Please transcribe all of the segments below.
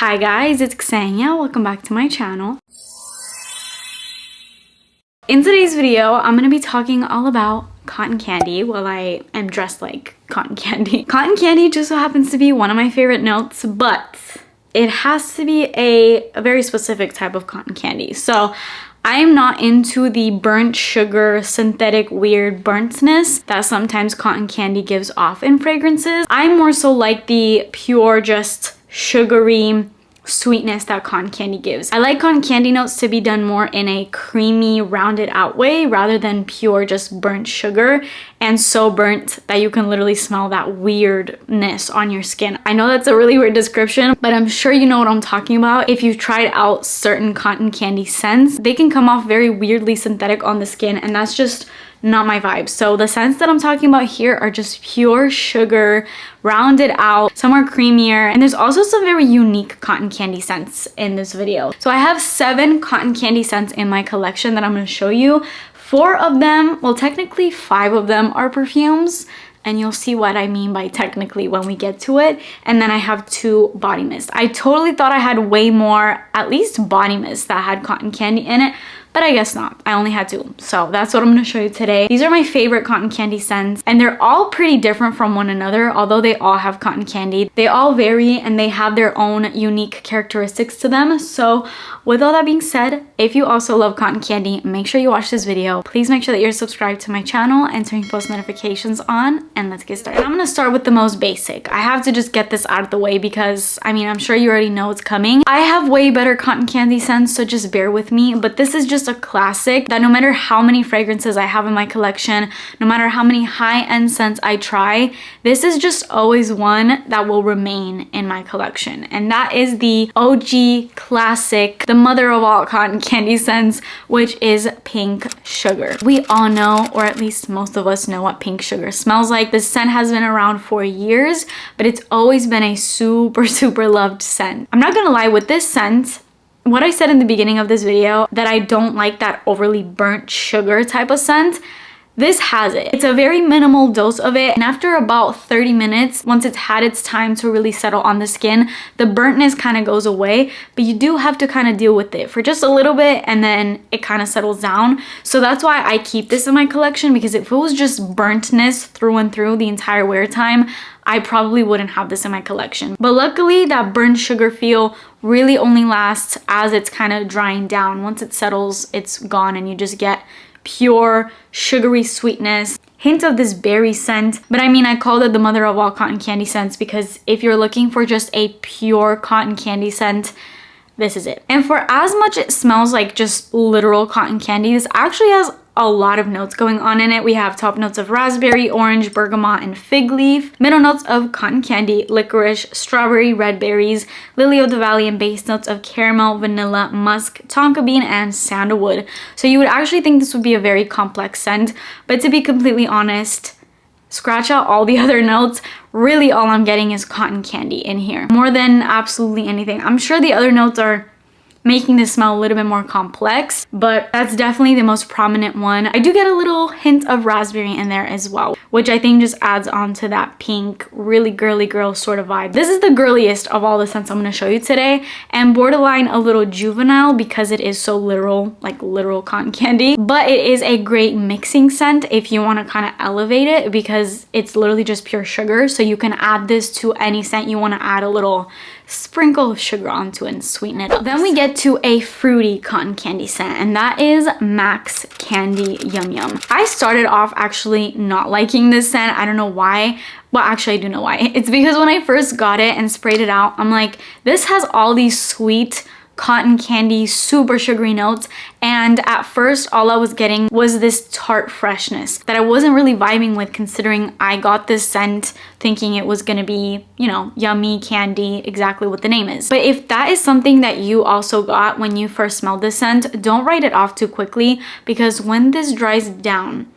Hi guys, it's Ksenia. Welcome back to my channel. In today's video, I'm going to be talking all about cotton candy. Well, I am dressed like cotton candy. Cotton candy just so happens to be one of my favorite notes, but it has to be a very specific type of cotton candy. So I am not into the burnt sugar, synthetic, weird burntness that sometimes cotton candy gives off in fragrances. I'm more so like the pure, just sugary sweetness that cotton candy gives. I like cotton candy notes to be done more in a creamy, rounded out way rather than pure just burnt sugar and so burnt that you can literally smell that weirdness on your skin. I know that's a really weird description, but I'm sure you know what I'm talking about. If you've tried out certain cotton candy scents, they can come off very weirdly synthetic on the skin, and that's just not my vibe. So the scents that I'm talking about here are just pure sugar, rounded out. Some are creamier, and there's also some very unique cotton candy scents in this video. So I have 7 cotton candy scents in my collection that I'm going to show you. 4 of them, well, technically 5 of them are perfumes, and you'll see what I mean by technically when we get to it. And then I have 2 body mists. I totally thought I had way more, at least body mists that had cotton candy in it, but I guess not. I only had 2. So that's what I'm going to show you today. These are my favorite cotton candy scents, and they're all pretty different from one another, although they all have cotton candy. They all vary and they have their own unique characteristics to them. So with all that being said, if you also love cotton candy, make sure you watch this video. Please make sure that you're subscribed to my channel and turn post notifications on, and let's get started. And I'm going to start with the most basic. I have to just get this out of the way because, I mean, I'm sure you already know it's coming. I have way better cotton candy scents, so just bear with me, but this is just a classic that no matter how many fragrances I have in my collection, no matter how many high-end scents I try, this is just always one that will remain in my collection. And that is the OG classic, the mother of all cotton candy scents, which is Pink Sugar. We all know, or at least most of us know, what Pink Sugar smells like. This scent has been around for years, but it's always been a super loved scent. I'm not gonna lie, with this scent, what I said in the beginning of this video, that I don't like that overly burnt sugar type of scent, this has it. It's a very minimal dose of it, and after about 30 minutes, once it's had its time to really settle on the skin, the burntness kind of goes away, but you do have to kind of deal with it for just a little bit, and then it kind of settles down. So that's why I keep this in my collection, because if it was just burntness through and through the entire wear time, I probably wouldn't have this in my collection. But luckily, that burnt sugar feel really only lasts as it's kind of drying down. Once it settles, it's gone, and you just get pure sugary sweetness, hint of this berry scent. But I mean, I called it the mother of all cotton candy scents because if you're looking for just a pure cotton candy scent, this is it. And for as much it smells like just literal cotton candy, this actually has a lot of notes going on in it. We have top notes of raspberry, orange, bergamot, and fig leaf. Middle notes of cotton candy, licorice, strawberry, red berries, lily of the valley, and base notes of caramel, vanilla, musk, tonka bean, and sandalwood. So you would actually think this would be a very complex scent, but to be completely honest, scratch out all the other notes, really all I'm getting is cotton candy in here. More than absolutely anything. I'm sure the other notes are making this smell a little bit more complex, but that's definitely the most prominent one. I do get a little hint of raspberry in there as well, which I think just adds on to that pink, really girly girl sort of vibe. This is the girliest of all the scents I'm going to show you today, and borderline a little juvenile because it is so literal, like literal cotton candy, but it is a great mixing scent if you want to kind of elevate it, because it's literally just pure sugar, so you can add this to any scent you want to add a little sprinkle of sugar onto it and sweeten it up. Then we get to a fruity cotton candy scent, and that is Max Candy Yum Yum. I started off actually not liking this scent. I don't know why. Well, actually, I do know why. It's because when I first got it and sprayed it out, I'm like, this has all these sweet cotton candy, super sugary notes, and at first all I was getting was this tart freshness that I wasn't really vibing with, considering I got this scent thinking it was gonna be, you know, yummy candy, exactly what the name is. But if that is something that you also got when you first smelled this scent, don't write it off too quickly, because when this dries down,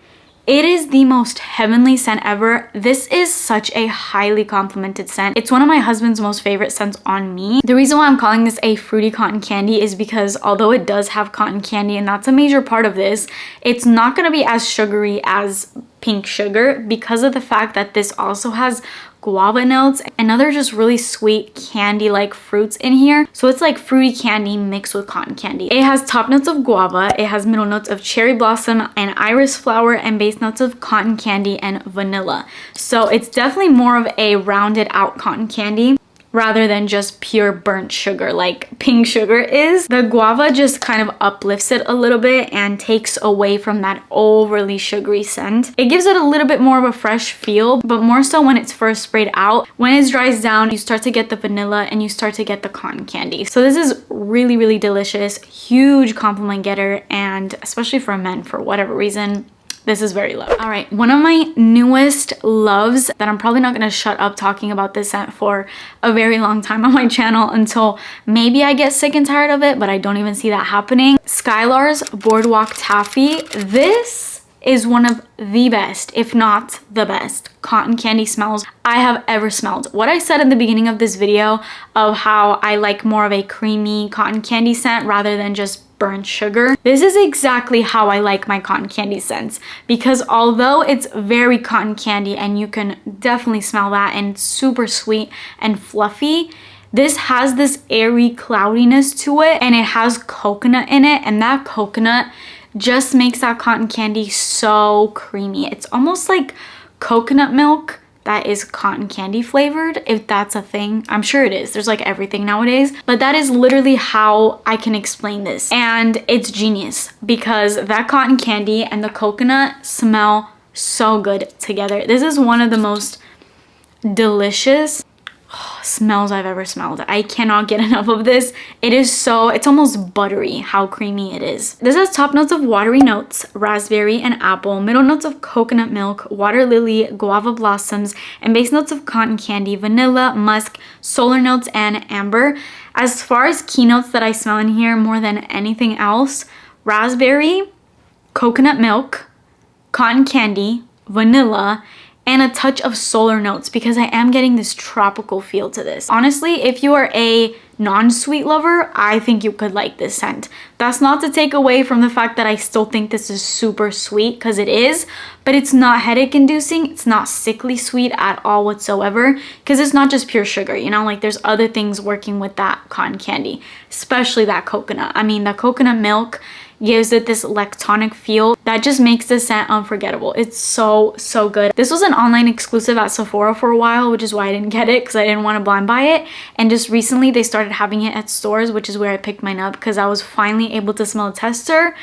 it is the most heavenly scent ever. This is such a highly complimented scent. It's one of my husband's most favorite scents on me. The reason why I'm calling this a fruity cotton candy is because although it does have cotton candy, and that's a major part of this, it's not going to be as sugary as Pink Sugar because of the fact that this also has guava notes, and other just really sweet candy-like fruits in here. So it's like fruity candy mixed with cotton candy. It has top notes of guava, it has middle notes of cherry blossom and iris flower, and base notes of cotton candy and vanilla. So it's definitely more of a rounded out cotton candy rather than just pure burnt sugar like pink sugar is. The guava just kind of uplifts it a little bit and takes away from that overly sugary scent. It gives it a little bit more of a fresh feel, but more so when it's first sprayed out. When it dries down, you start to get the vanilla and you start to get the cotton candy. So this is really, really delicious. Huge compliment getter, and especially for men for whatever reason, this is very low. All right, one of my newest loves that I'm probably not gonna shut up talking about this scent for a very long time on my channel until maybe I get sick and tired of it, but I don't even see that happening. Skylar's Boardwalk Taffy. This is one of the best, if not the best, cotton candy smells I have ever smelled. What I said in the beginning of this video of how I like more of a creamy cotton candy scent rather than just burnt sugar. This is exactly how I like my cotton candy scents, because although it's very cotton candy and you can definitely smell that and it's super sweet and fluffy, this has this airy cloudiness to it, and it has coconut in it, and that coconut just makes that cotton candy so creamy. It's almost like coconut milk that is cotton candy flavored, if that's a thing. I'm sure it is. There's like everything nowadays, but that is literally how I can explain this. And it's genius because that cotton candy and the coconut smell so good together. This is one of the most delicious smells I've ever smelled. I cannot get enough of this. It's almost buttery how creamy it is. This has top notes of watery notes, raspberry and apple, middle notes of coconut milk, water lily, guava blossoms, and base notes of cotton candy, vanilla, musk, solar notes, and amber. As far as keynotes that I smell in here more than anything else, raspberry, coconut milk, cotton candy, vanilla, and a touch of solar notes, because I am getting this tropical feel to this. Honestly, if you are a non-sweet lover, I think you could like this scent. That's not to take away from the fact that I still think this is super sweet, because it is, but it's not headache inducing. It's not sickly sweet at all whatsoever, because it's not just pure sugar, you know, like there's other things working with that cotton candy, especially that coconut. I mean, the coconut milk gives it this lactonic feel that just makes the scent unforgettable. It's so good. This was an online exclusive at Sephora for a while, which is why I didn't get it, because I didn't want to blind buy it. And just recently they started having it at stores, which is where I picked mine up, because I was finally able to smell a tester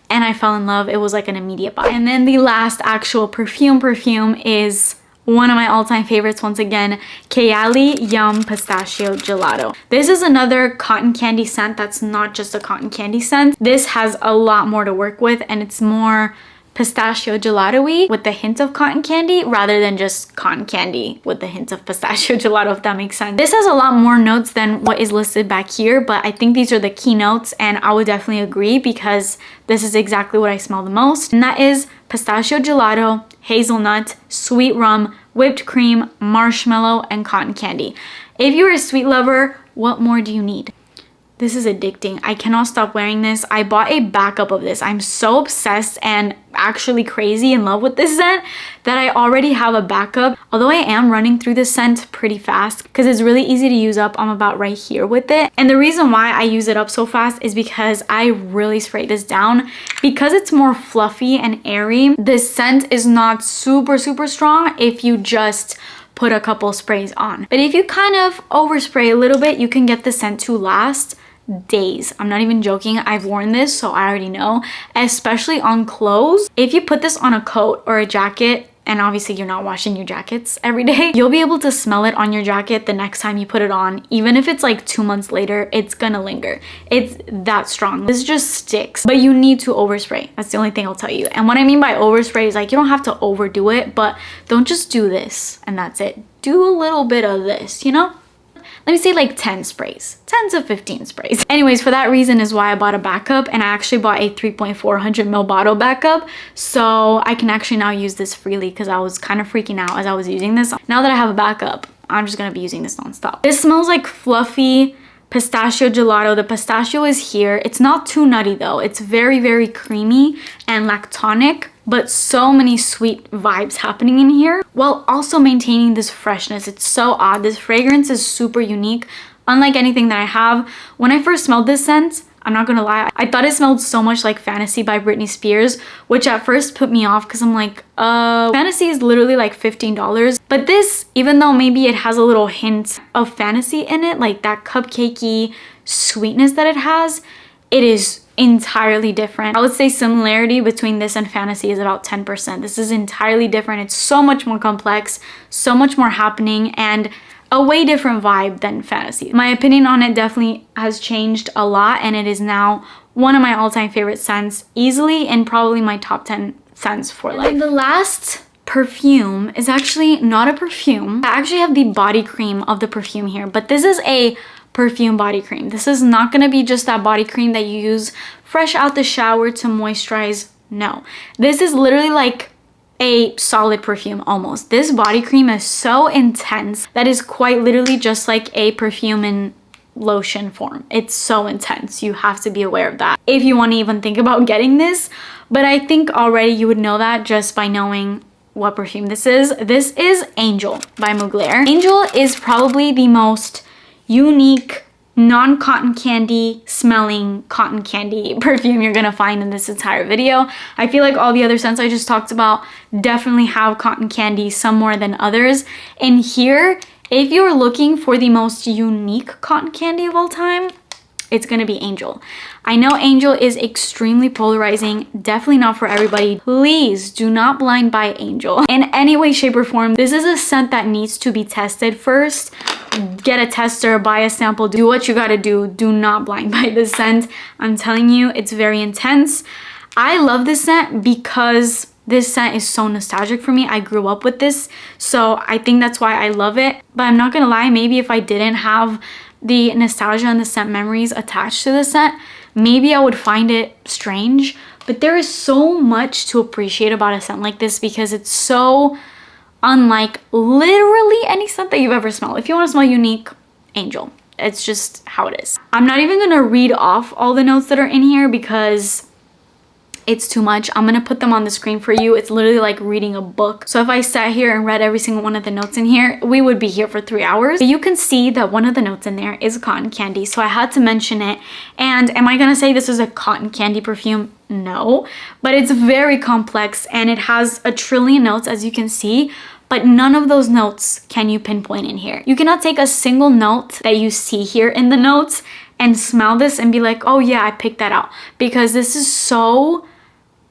and I fell in love. It was like an immediate buy. And then the last actual perfume is one of my all-time favorites, once again, Kayali Yum Pistachio Gelato. This is another cotton candy scent that's not just a cotton candy scent. This has a lot more to work with, and it's more pistachio gelato-y with the hint of cotton candy rather than just cotton candy with the hint of pistachio gelato, if that makes sense. This has a lot more notes than what is listed back here, but I think these are the key notes, and I would definitely agree because this is exactly what I smell the most, and that is pistachio gelato, hazelnut, sweet rum, whipped cream, marshmallow, and cotton candy. If you're a sweet lover, what more do you need? This is addicting. I cannot stop wearing this. I bought a backup of this. I'm so obsessed and actually crazy in love with this scent that I already have a backup. Although I am running through this scent pretty fast because it's really easy to use up. I'm about right here with it. And the reason why I use it up so fast is because I really sprayed this down. Because it's more fluffy and airy, this scent is not super strong if you just put a couple sprays on. But if you kind of overspray a little bit, you can get the scent to last days. I'm not even joking. I've worn this, so I already know, especially on clothes. If you put this on a coat or a jacket, and obviously you're not washing your jackets every day, you'll be able to smell it on your jacket the next time you put it on. Even if it's like 2 months later, it's gonna linger. It's that strong. This just sticks, but you need to overspray. That's the only thing I'll tell you. And what I mean by overspray is like, you don't have to overdo it, but don't just do this and that's it. Do a little bit of this, you know? Let me say like 10 sprays, 10 to 15 sprays. Anyways, for that reason is why I bought a backup, and I actually bought a 3.400 ml bottle backup. So I can actually now use this freely because I was kind of freaking out as I was using this. Now that I have a backup, I'm just gonna be using this nonstop. This smells like fluffy pistachio gelato. The pistachio is here. It's not too nutty though. It's very, very creamy and lactonic, but so many sweet vibes happening in here while also maintaining this freshness. It's so odd. This fragrance is super unique, unlike anything that I have. When I first smelled this scent, I'm not gonna lie, I thought it smelled so much like Fantasy by Britney Spears, which at first put me off because I'm like, Fantasy is literally like $15. But this, even though maybe it has a little hint of Fantasy in it, like that cupcakey sweetness that it has, it is entirely different. I would say similarity between this and Fantasy is about 10%. This is entirely different. It's so much more complex, so much more happening, and a way different vibe than Fantasy. My opinion on it definitely has changed a lot, and it is now one of my all-time favorite scents, easily, and probably my top 10 scents for life. And the last perfume is actually not a perfume. I actually have the body cream of the perfume here, but this is a perfume body cream. This is not gonna be just that body cream that you use fresh out the shower to moisturize. No, this is literally like a solid perfume almost. This body cream is so intense that is quite literally just like a perfume in lotion form. It's so intense. You have to be aware of that if you want to even think about getting this. But I think already you would know that just by knowing what perfume this is. This is Angel by Mugler. Angel is probably the most unique non-cotton candy smelling cotton candy perfume you're gonna find in this entire video. I feel like all the other scents I just talked about definitely have cotton candy some more than others. And here, if you're looking for the most unique cotton candy of all time, it's gonna be Angel. I know Angel is extremely polarizing, definitely not for everybody. Please do not blind buy Angel in any way, shape, or form. This is a scent that needs to be tested first. Get a tester, buy a sample, do what you gotta do. Do not blind buy this scent. I'm telling you, it's very intense. I love this scent because this scent is so nostalgic for me. I grew up with this, so I think that's why I love it. But I'm not gonna lie, maybe if I didn't have the nostalgia and the scent memories attached to the scent, maybe I would find it strange. But there is so much to appreciate about a scent like this because it's so unlike literally any scent that you've ever smelled. If you want to smell unique, Angel. It's just how it is. I'm not even gonna read off all the notes that are in here because it's too much. I'm gonna put them on the screen for you. It's literally like reading a book. So if I sat here and read every single one of the notes in here, we would be here for 3 hours. But you can see that one of the notes in there is cotton candy. So I had to mention it. And am I gonna say this is a cotton candy perfume? No, but it's very complex and it has a trillion notes, as you can see, but none of those notes can you pinpoint in here. You cannot take a single note that you see here in the notes and smell this and be like, oh yeah, I picked that out, because this is so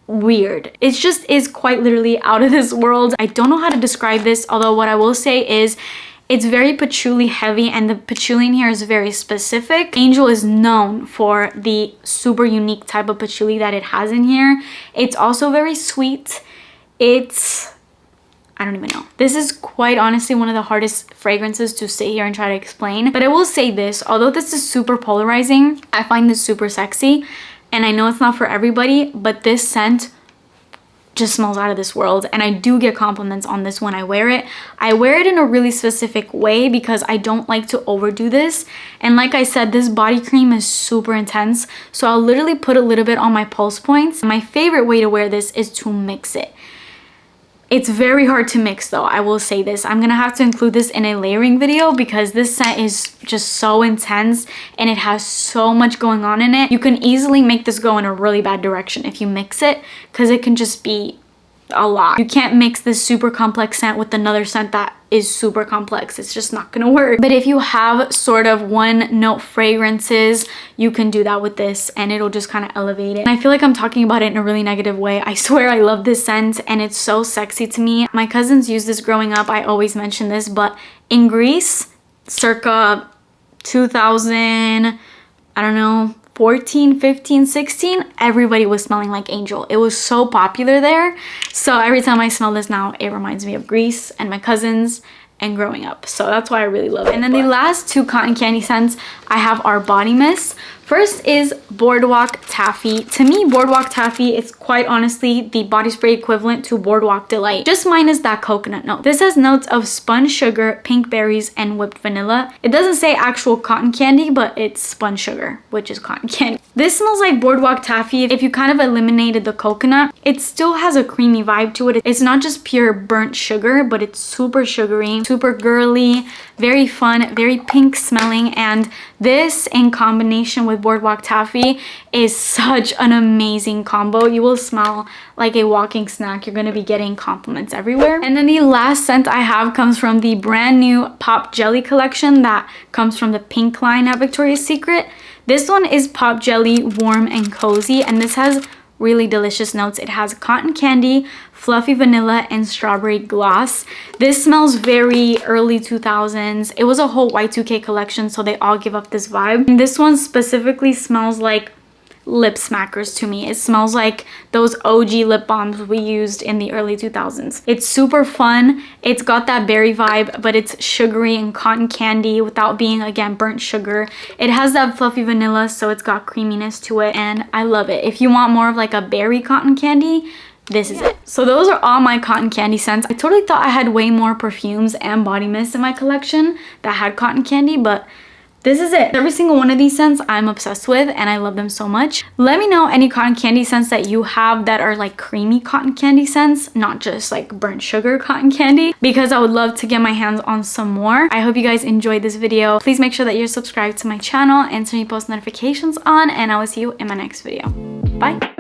weird. It just is quite literally out of this world. I don't know how to describe this, although what I will say is it's very patchouli heavy, and the patchouli in here is very specific. Angel is known for the super unique type of patchouli that it has in here. It's also very sweet. I don't even know. This is quite honestly one of the hardest fragrances to sit here and try to explain. But I will say this, although this is super polarizing, I find this super sexy. And I know it's not for everybody, but this scent just smells out of this world. And I do get compliments on this when I wear it. I wear it in a really specific way because I don't like to overdo this. And like I said, this body cream is super intense. So I'll literally put a little bit on my pulse points. My favorite way to wear this is to mix it. It's very hard to mix though, I will say this. I'm gonna have to include this in a layering video because this scent is just so intense and it has so much going on in it. You can easily make this go in a really bad direction if you mix it, because it can just be a lot. You can't mix this super complex scent with another scent that is super complex. It's just not gonna work. But if you have sort of one note fragrances, you can do that with this and it'll just kind of elevate it. And I feel like I'm talking about it in a really negative way. I swear I love this scent and it's so sexy to me. My cousins used this growing up. I always mention this, but in Greece, circa 2000, I don't know, 14, 15, 16, everybody was smelling like Angel. It was so popular there. So every time I smell this now, it reminds me of Greece and my cousins and growing up. So that's why I really love it. And then the last two cotton candy scents I have are body mists. First is Boardwalk Taffy. To me, Boardwalk Taffy is quite honestly the body spray equivalent to Boardwalk Delight, just minus that coconut note. This has notes of spun sugar, pink berries, and whipped vanilla. It doesn't say actual cotton candy, but it's spun sugar, which is cotton candy. This smells like Boardwalk Taffy. If you kind of eliminated the coconut, it still has a creamy vibe to it. It's not just pure burnt sugar, but it's super sugary, super girly, very fun, very pink smelling, and this in combination with Boardwalk Taffy is such an amazing combo. You will smell like a walking snack. You're going to be getting compliments everywhere. And then the last scent I have comes from the brand new Pop Jelly collection that comes from the pink line at Victoria's Secret. This one is Pop Jelly Warm and Cozy, and this has really delicious notes. It has cotton candy, fluffy vanilla, and strawberry gloss. This smells very early 2000s. It was a whole Y2K collection, so they all give up this vibe. And this one specifically smells like lip smackers to me. It smells like those OG lip balms we used in the early 2000s. It's super fun. It's got that berry vibe, but it's sugary and cotton candy without being, again, burnt sugar. It has that fluffy vanilla, so it's got creaminess to it, and I love it. If you want more of like a berry cotton candy, this is it. So those are all my cotton candy scents. I totally thought I had way more perfumes and body mists in my collection that had cotton candy, but this is it. Every single one of these scents I'm obsessed with, and I love them so much. Let me know any cotton candy scents that you have that are like creamy cotton candy scents, not just like burnt sugar cotton candy, because I would love to get my hands on some more. I hope you guys enjoyed this video. Please make sure that you're subscribed to my channel and turn your post notifications on, and I will see you in my next video. Bye.